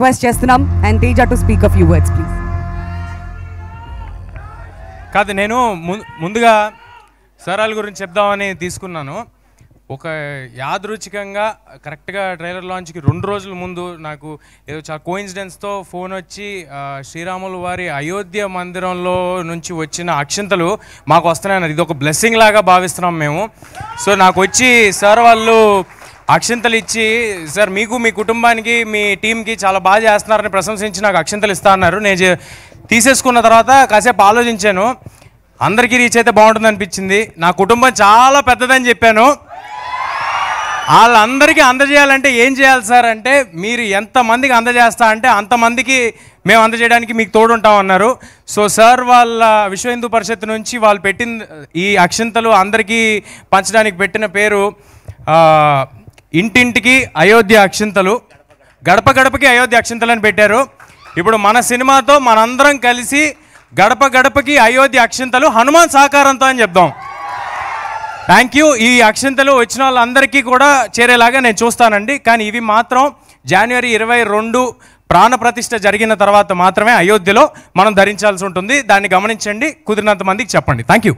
Request చేస్తున్నాం and Teja to speak a few words please. కాదు, నేను ముందుగా సరాల గురించి చెప్దామని తీసుకున్నాను. ఒక యాదృచ్ఛికంగా కరెక్ట్గా ట్రైలర్ లాంచ్కి 2 రోజుల ముందు నాకు ఏదో చాలా కోయిన్సిడెన్స్తో ఫోన్ వచ్చి శ్రీరాములు వారి అయోధ్య మందిరంలో నుంచి వచ్చిన అక్షింతలు మాకు వస్తున్నాయన్నారు. ఇది ఒక బ్లెస్సింగ్ లాగా భావిస్తున్నాం మేము. సో నాకు వచ్చి సార్ వాళ్ళు అక్షింతలు ఇచ్చి, సార్ మీకు మీ కుటుంబానికి మీ టీంకి చాలా బాగా చేస్తున్నారని ప్రశంసించి నాకు అక్షింతలు ఇస్తా అన్నారు. నేను తీసేసుకున్న తర్వాత కాసేపు ఆలోచించాను, అందరికీ రీచ్ అయితే బాగుంటుంది అనిపించింది. నా కుటుంబం చాలా పెద్దదని చెప్పాను. వాళ్ళందరికీ అందజేయాలంటే ఏం చేయాలి సార్ అంటే, మీరు ఎంతమందికి అందజేస్తా అంటే అంతమందికి మేము అందజేయడానికి మీకు తోడుంటాం అన్నారు. సో సార్ వాళ్ళ విశ్వ హిందూ పరిషత్ నుంచి వాళ్ళు పెట్టిన ఈ అక్షింతలు అందరికీ పంచడానికి పెట్టిన పేరు ఇంటింటికి అయోధ్య అక్షింతలు, గడప గడపకి అయోధ్య అక్షింతలు అని పెట్టారు. ఇప్పుడు మన సినిమాతో మనందరం కలిసి గడప గడపకి అయోధ్య అక్షింతలు హనుమాన్ సహకారంతో అని చెప్దాం. Thank you. ఈ అక్షింతలు వచ్చిన వాళ్ళందరికీ కూడా చేరేలాగా నేను చూస్తానండి. కానీ ఇవి మాత్రం జనవరి 22 ప్రాణప్రతిష్ఠ జరిగిన తర్వాత మాత్రమే అయోధ్యలో మనం ధరించాల్సి ఉంటుంది. దాన్ని గమనించండి, కుదిరినంత మందికి చెప్పండి. Thank you.